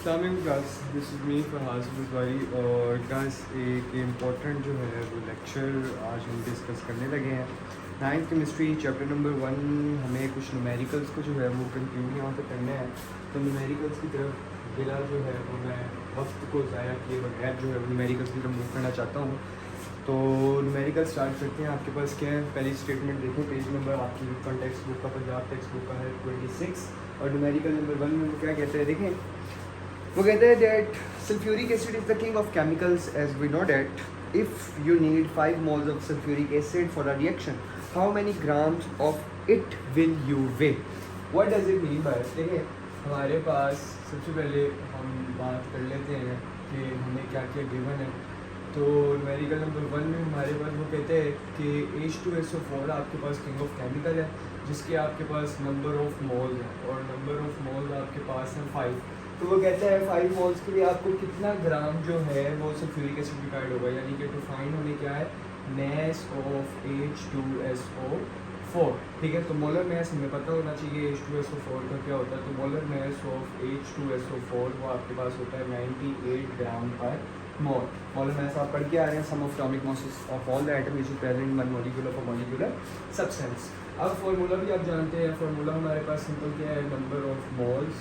Class this is me Farhaz Buzwari और class एक important जो है वो लेक्चर आज हम डिस्कस करने लगे हैं। Ninth chemistry chapter number 1। हमें कुछ न्यूमेरिकल्स को जो है वो कंटिन्यू यहाँ पे करना है। तो न्यूमेरिकल्स की तरफ बिला जो है वो मैं वक्त को ज़ाया किए बगैर जो है वो न्यूमेरिकल्स की तरफ मूव करना चाहता हूँ। तो न्यूमेरिकल स्टार्ट करते हैं। आपके पास क्या है, पहली स्टेटमेंट देखो, पेज नंबर आपकी टेक्स्ट बुक का, पंजाब टेक्स्ट बुक का है 26 और न्यूमेरिकल नंबर 1 में वो क्या कहते हैं, देखें। वो कहते हैं that sulphuric acid is the king of chemicals as we know that if you need 5 moles of sulphuric acid for a reaction how many grams of it will you weigh. What does it mean by, देखिए हमारे पास सबसे पहले हम बात कर लेते हैं कि हमें क्या क्या गिवन है। तो न्यूमेरिकल नंबर 1 में हमारे पास वो कहते हैं कि H2SO4 आपके पास किंग ऑफ केमिकल है, जिसके आपके पास नंबर ऑफ मोल्स है और नंबर ऑफ मोल्स आपके पास है 5। तो वो कहता है 5 मोल्स के लिए आपको कितना ग्राम जो है वो सल्फ्यूरिक एसिड रिक्वायर्ड होगा, यानी कि टू फाइंड हमें क्या है, मैस ऑफ H2SO4। ठीक है, तो मोलर मैस हमें पता होना चाहिए H2SO4 का क्या होता है। तो मोलर मैस ऑफ H2SO4 वो आपके पास होता है 98 ग्राम पर मोल। मोलर मैस आप पढ़ के आ रहे हैं, some of atomic masses of all the atom is present in one molecule of a molecular substance. अब फार्मूला भी आप जानते हैं, फार्मूला हमारे पास सिंपल क्या है, number of moles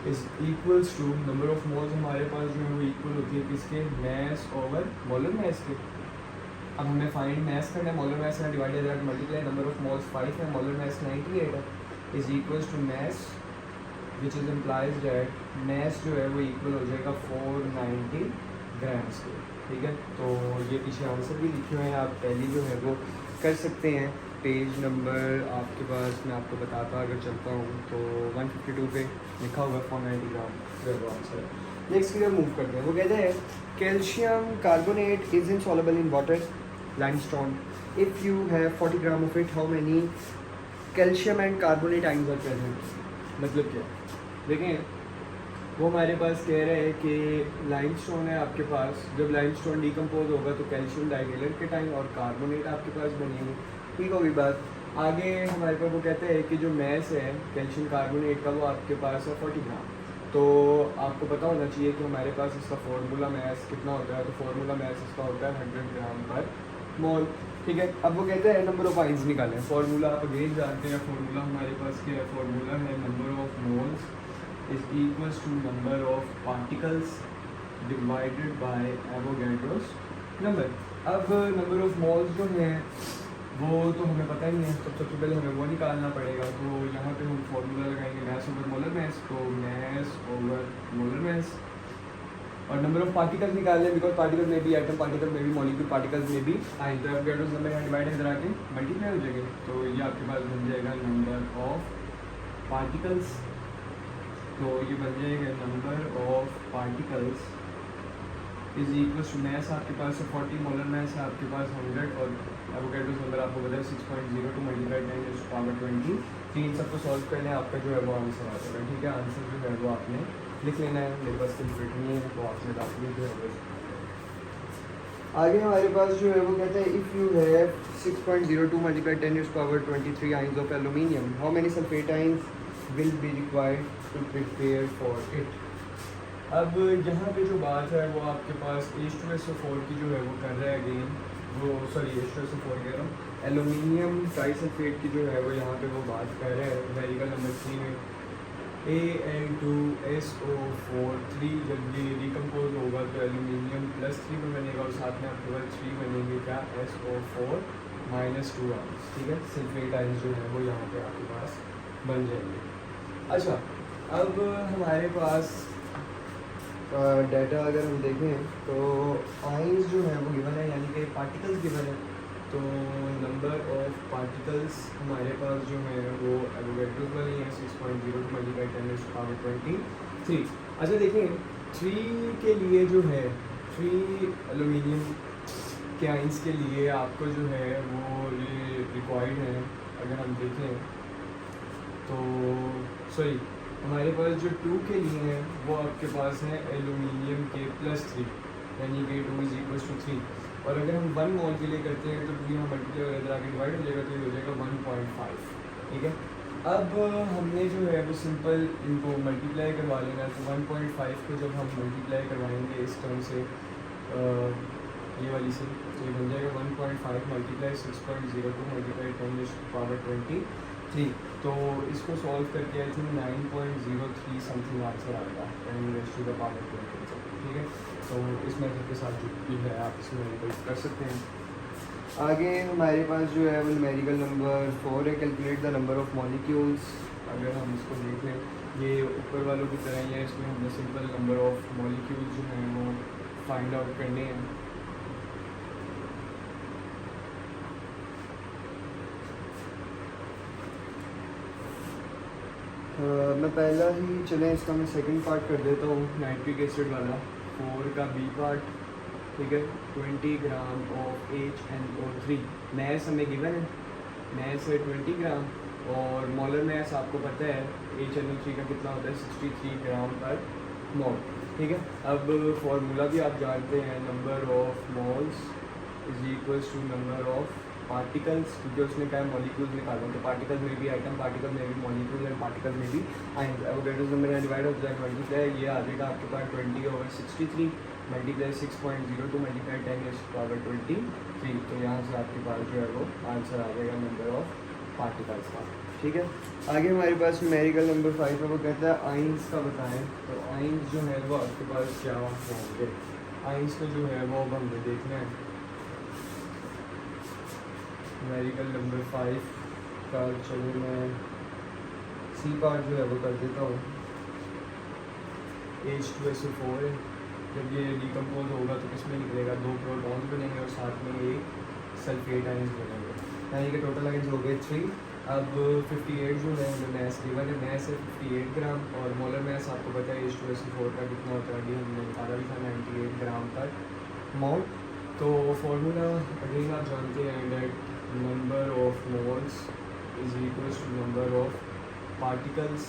is equals to number of moles हमारे पास जो है वो इक्वल होती है किसके, मैस ओवर मोलर मैस के। अब हमें फाइंड मैस करना है, मोलर मैस है divided by multiply number of moles 5 है, मोलर मैस 98 है, is equals to mass which is implies that mass जो है वो इक्वल हो जाएगा 490 ग्राम्स के। ठीक है, तो ये पीछे आंसर भी लिखे हुए हैं, आप पहली जो है वो कर सकते हैं। पेज नंबर आपके पास मैं आपको बताता अगर चलता हूँ तो 152 पे लिखा हुआ 490 ग्राम जो है वो आंसर है। नेक्स्ट की तरफ मूव करते हैं। वो कहते हैं calcium carbonate is insoluble in water limestone if you have 40 gram of it how many calcium and carbonate ions are present. मतलब क्या, देखें वो हमारे पास कह रहे हैं कि लाइमस्टोन है आपके पास, जब लाइमस्टोन डिकम्पोज होगा तो कैल्शियम डाइवेलेंट के टाइम और कार्बोनेट आपके पास बनेंगे। ठीक होगी बात। आगे हमारे पास वो कहते हैं कि जो मैस है कैल्शियम कार्बोनेट का वो आपके पास है 40 ग्राम। तो आपको पता होना चाहिए कि हमारे पास इसका फार्मूला मैस कितना होता है, तो फार्मूला मैस इसका होता है 100 ग्राम पर मोल। ठीक है, अब वो कहते हैं नंबर ऑफ आइंस निकालें। फार्मूला आप अगेन जानते हैं, फार्मूला हमारे पास क्या है, फार्मूला है number of moles is equals to number of particles divided by Avogadro's number. अब नंबर ऑफ मोल्स जो है वो तो हमें पता ही है, तो सबसे पहले हमें वो निकालना पड़ेगा। तो यहाँ पे हम फॉर्मूला लगाएंगे मैस ओवर मोलर मैस, तो मैस ओवर मोलर मैस और नंबर ऑफ पार्टिकल्स निकाल लें, बिकॉज पार्टिकल में भी एटम पार्टिकल में भी मॉलिक्यूल पार्टिकल्स में भी आए, तो एवोगैड्रोस नंबर यहाँ डिवाइड इधर आके मल्टीप्लाई हो जाएंगे। तो ये आपके पास बन जाएगा नंबर ऑफ पार्टिकल्स, तो ये बन जाएगा number of particles is equal to mass आपके पास 40, मोलर मैस है आपके पास 100 और एवोगैड्रोस नंबर आपको बताया 6.02 मल्टीप्लाई 10⁻23। तीन सबको सॉल्व करना है, आपका जो है वो आंसर आ जाएगा। ठीक है, आंसर जो है वो आपने लिख लेना है, मेरे पास कैलकुलेट नहीं है तो आपने दाखिल जो है। आगे हमारे पास जो है वो कहते हैं if you have 6.02 multiply 10⁻23 ions of aluminium how many sulphate ions will be required to prepare for it. अब यहाँ पे जो बात है वो आपके पास H2SO4 की जो है वो कर रहा है अगेन, वो सॉरी H2SO4 कह रहा हूँ, एलुमिनियम ट्राइसल्फेट की जो है वो यहाँ पे वो बात कर रहा है न्यूमेरिकल नंबर 3 में। Al2SO4 3 जब ये डिकम्पोज होगा तो एलुमिनियम +3 में बनेगा और साथ में आपके पास 3 बनेंगे क्या, SO4 -2 आइंस। ठीक है, सल्फेट आइंस जो है वो यहाँ पे आपके पास बन जाएंगे। अच्छा, अब हमारे पास डाटा अगर हम देखें तो आइंस जो है वो गिवन है, यानी कि पार्टिकल्स गिवन है। तो नंबर ऑफ पार्टिकल्स हमारे पास जो है वो एवोगैड्रोस वाले हैं 6.02 मल्टीप्लाई 10⁻23। अच्छा देखें 3 के लिए जो है 3 एलुमिनियम के आइंस के लिए आपको जो है वो ये रिक्वायर्ड है। अगर हम देखें तो सॉरी हमारे पास जो 2 के लिए है वो आपके पास है एलुमिनियम के +3, यानी कि 2 इज इक्वल टू 3। और अगर हम 1 मोल के लिए करते हैं तो 2 यहाँ मल्टीप्लाई वगैरह आगे डिवाइड हो जाएगा तो ये हो जाएगा 1.5। ठीक है, अब हमने जो है वो सिंपल इनको मल्टीप्लाई करवा लेना है। तो 1.5 को जब हम मल्टीप्लाई करवाएंगे इस टर्म से ये वाली से, तो ये बन जाएगा 1.5 मल्टीप्लाई 6.02 मल्टीप्लाई 10⁻23। तो इसको सॉल्व करके आई थिंक 9.03 समथिंग आंसर आएगा 10⁻20। ठीक है, तो इस मेथड के साथ जो भी है आप इसमें न्यूमेरिकल कर सकते हैं। आगे हमारे पास जो है वो न्यूमेरिकल नंबर 4 है, calculate the number of molecules. अगर हम इसको देख लें, ये ऊपर वालों की तरह ही है, इसमें हमने सिंपल नंबर ऑफ मॉलिक्यूल्स जो हैं वो फाइंड आउट करने हैं। मैं पहला ही चलें इसका मैं सेकंड पार्ट कर देता हूँ, नाइट्रिक एसिड वाला 4 का बी पार्ट। ठीक है, 20 ग्राम ऑफ HNO3 मैस हमें गिवन है, मैस है 20 ग्राम और मोलर मैस आपको पता है HNO3 का कितना होता है 63 ग्राम पर मोल। ठीक है, अब फॉर्मूला भी आप जानते हैं, number of moles is equals to number of particles, क्योंकि उसने कहा मॉलिक्यूल्स निकालना, तो पार्टिकल में भी आइटम, पार्टिकल में भी मॉलिक्यूल एंड पार्टिकल में भी आएंगे। एवोगैड्रोस नंबर यहाँ डिवाइड हो जाएगा मल्टीप्लाई, ये आ जाएगा आपके पास 20/63 मल्टीप्लाई 6.02 मल्टीप्लाई 10⁻23। तो यहाँ से आपके पास जो है वो आंसर आ जाएगा नंबर ऑफ पार्टिकल्स का। ठीक है, आगे हमारे पास न्यूमेरिकल नंबर 5 है, वो कहता है आइंस का बताएं। तो आइंस जो है वो आपके पास क्या होंगे, आइंस को जो है वो अब हमें देखना है। न्यूमेरिकल नंबर 5 का चलो मैं सी पार्ट जो है वो कर देता हूँ। H2SO4 है, जब ये डिकम्पोज होगा तो किसमें निकलेगा, 2 प्रोटॉन्स बनेंगे और साथ में एक सल्फेट आयंस बनेंगे, यानी कि टोटल आयंस हो गए 3। अब 58 जो है हमें मैस गिवन है, मैस है 58 ग्राम और मोलर मैस आपको पता है H2SO4 का कितना होता है, अभी हमने निकाला भी था 98 ग्राम पर मोल। तो फॉर्मूला अगेन आप जानते हैं that number of moles is equals to number of particles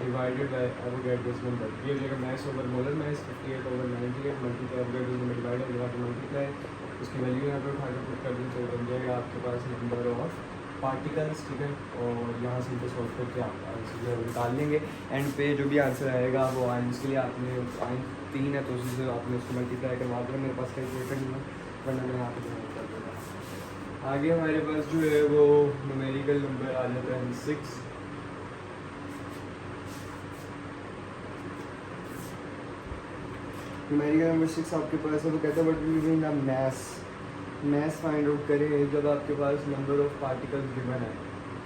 divided by Avogadro's number. ये हो जाएगा mass over molar mass 58/98 multiply Avogadro's number divide हो जाएगा मल्टीप्लाई, उसकी वैल्यू यहाँ पर उठा कर पुट कर दें तो बन जाएगा आपके पास नंबर ऑफ पार्टिकल्स। ठीक है, और यहाँ से इनको सॉल्व करके आप आंसर जो है निकाल लेंगे। एंड पे जो भी आंसर आएगा वो आइंस के लिए आपने आइंस 3 है तो उसी से आपने उसको मल्टीप्लाई करवा देना, मेरे पास कैलकुलेटर नहीं है वरना मैं यहाँ पर कर दूँगा। आगे हमारे पास जो है वो न्यूमेरिकल नंबर आ जाता है 6। न्यूमेरिकल नंबर 6 आपके पास है, वो कहता है what will be the mass find out करें जब आपके पास नंबर ऑफ पार्टिकल्स गिवन है।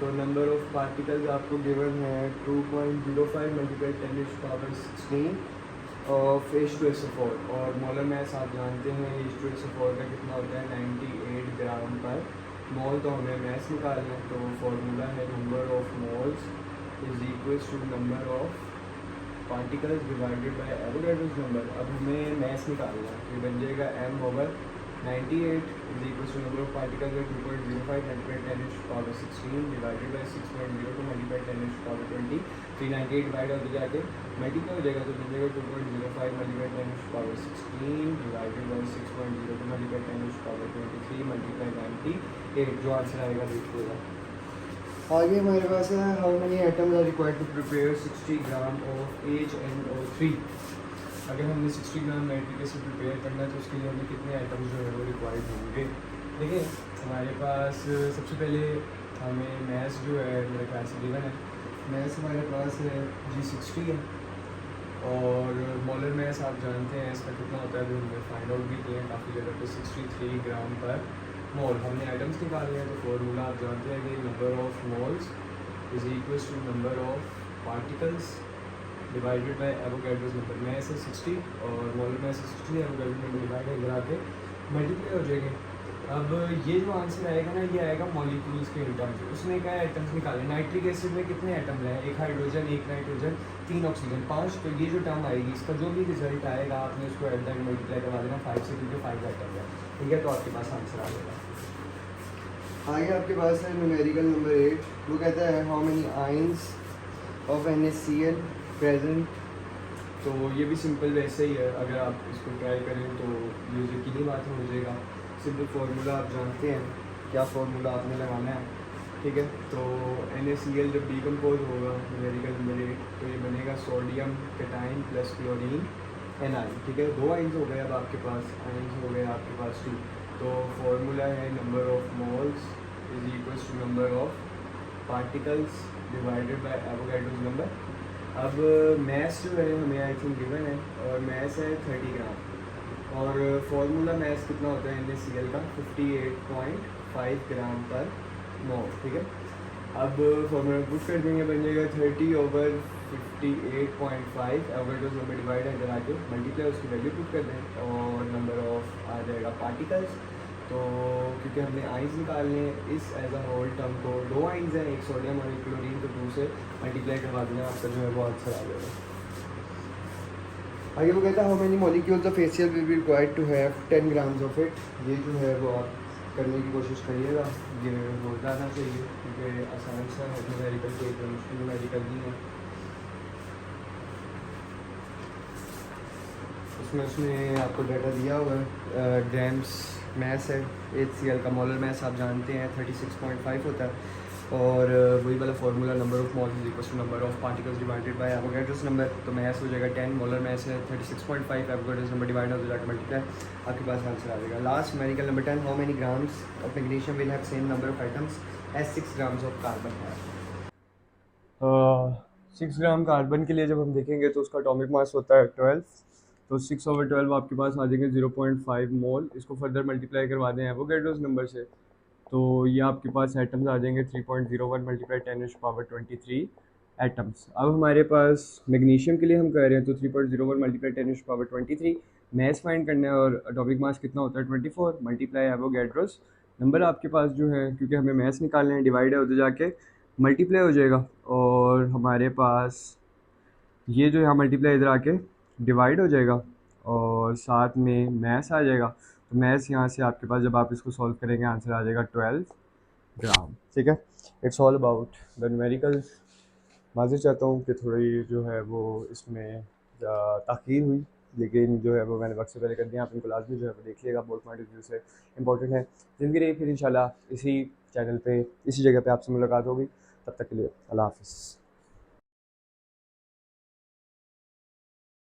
तो नंबर ऑफ पार्टिकल्स आपको गिवन है 2.05 मल्टीप्लाई 10⁻16 ऑफ H2SO4 और मोलर मैस आप जानते हैं H2SO4 का कितना होता है 98 ग्राम पर मोल। तो हमें मैस निकालना है, तो फॉर्मूला है number of moles is equals to number of particles divided by Avogadro's number. अब हमें मैस निकालना है, ये बन जाएगा m over 98 is equals to number of particles है 2.05 multiply 10⁻16 divided by 6.02 multiply 10⁻20। 398 divide हो जाके मल्टीप्लाई हो जाएगा तो बन जाएगा 2.05 multiply 10⁻16 divided by 6.02 multiply 10⁻23 multiply 98। जो आंसर आएगा देखिएगा। आगे हमारे पास है how many atoms are required to prepare 60 gram of HNO3। अगर हमने 60 ग्राम नाइट्रिक एसिड प्रिपेयर करना है तो उसके लिए हमें कितने आइटम्स जो है वो रिक्वायर्ड होंगे। देखिए हमारे पास सबसे पहले हमें मैस जो है मेरे ख्याल से गिवन है, मैस हमारे पास है G60 है और मोलर मैस आप जानते हैं इसका कितना होता है, जो हमने फाइंड आउट भी किए हैं काफ़ी जगह पे 63 ग्राम पर मोल। हमने आइटम्स निकालने हैं तो फॉर्मूला आप जानते हैं कि number of moles is equals to number of particles divided by Avogadro's number. Mass है 60 और मोलर मैस है 60, एवोगैड्रोस नंबर डिवाइड करा के मल्टीप्लाई हो जाएंगे। अब ये जो आंसर आएगा ना ये आएगा मॉलिक्यूल्स के टर्म्स। उसने क्या आइटम्स निकाले, नाइट्रिक एसिड में कितने आइटम हैं, एक हाइड्रोजन, एक नाइट्रोजन, 3 ऑक्सीजन, 5। तो ये जो टर्म आएगी इसका जो भी रिजल्ट आएगा आपने उसको एट द एंड मल्टीप्लाई करवा देना 5 से, क्योंकि 5 आइटम है। ठीक है, तो आपके पास आंसर आ जाएगा। आगे आपके पास है न्यूमेरिकल नंबर 8, वो कहता है how many ions of NaCl present. तो ये भी सिंपल वैसे ही है, अगर आप इसको ट्राई करें तो ये यकीनी बात हो जाएगा। सिंपल फार्मूला आप जानते हैं, क्या फार्मूला आपने लगाना है। ठीक है। तो NaCl जब डीकम्पोज होगा न्यूमेरिकल नंबर 8 तो ये बनेगा sodium cation plus chlorine A9, ठीक है। दो आइंस हो गए अब आपके पास, आइंस हो गए आपके पास 2। तो फॉर्मूला है number of moles is equals to number of particles divided by Avogadro's number. अब मैथ्स जो है हमें आई थिंक गिवन है और मैथ्स है 30 ग्राम और फॉर्मूला मैथ्स कितना होता है NaCl का 58.5 ग्राम पर मोल, ठीक है। अब फॉर्मूला पुट कर देंगे, बन जाएगा 30/58.5 एवोगैड्रोस नंबर डिवाइड है इधर आके मल्टीप्लाई उसकी वैल्यू पुट कर दें और नंबर ऑफ आ जाएगा पार्टिकल्स। तो क्योंकि हमने आइंस निकालने हैं इस एज अ होल टर्म को, दो आइंस हैं, एक सोडियम और एक क्लोरीन, तो 2 से मल्टीप्लाई करवा देना, आपका जो है वो आंसर आ जाएगा। आगे वो कहता है how many molecules of HCl will be required to have 10 grams of it. ये जो है वो आप करने की कोशिश करिएगा, ये हो जाना चाहिए क्योंकि आसान सा है, न्यूमेरिकल कोई इतना मुश्किल न्यूमेरिकल नहीं है। उसमें आपको डाटा दिया हुआ है, ग्राम्स मैस है, HCl का मोलर मैस आप जानते हैं 36.5 होता है और वही वाला formula number of moles is equal to number of particles divided by Avogadro's number. तो मैस हो जाएगा 10, मोलर मैस है 36.5, एवोगैड्रोस नंबर डिवाइड हो जाएगा मल्टीप्लाई, आपके पास आंसर आ जाएगा। Last numerical number 10, how many grams of magnesium will have same number of atoms as 6 grams of carbon है। 6 ग्राम कार्बन के लिए जब हम देखेंगे तो उसका एटॉमिक मास होता है 12, तो 6/12 आपके पास आ जाएंगे 0.5 मोल। इसको फर्दर मल्टीप्लाई करवा दें एवोगैड्रोस नंबर से तो ये आपके पास एटम्स आ जाएंगे 3.01 मल्टीप्लाई 10⁻23 एटम्स। अब हमारे पास मैग्नीशियम के लिए हम कह रहे हैं तो 3.01 मल्टीप्लाई 10⁻23 मैस फाइंड करना है और एटॉमिक मास कितना होता है 24 मल्टीप्लाई एवोगैड्रोस नंबर आपके पास जो है, क्योंकि हमें मैस निकालना है, डिवाइड है उधर जाके मल्टीप्लाई हो जाएगा और हमारे पास ये जो यहाँ मल्टीप्लाई इधर आके डिवाइड हो जाएगा और साथ में मैथ्स आ जाएगा। तो मैथ्स यहाँ से आपके पास जब आप इसको सॉल्व करेंगे आंसर आ जाएगा 12 ग्राम, ठीक है। It's all about the numericals. माज़िर चाहता हूँ कि थोड़ी जो है वो इसमें ताख़ीर हुई, लेकिन जो है वो मैंने वक्त से पहले कर दिया। आप इनको लाजमी जो है वो देखिएगा, बहुत पॉइंट ऑफ व्यू से इंपॉर्टेंट है। ज़िंदगी रही फिर इंशाल्लाह इसी चैनल पे इसी जगह पे आपसे मुलाकात होगी। तब तक के लिए अल्लाह हाफ़िज़।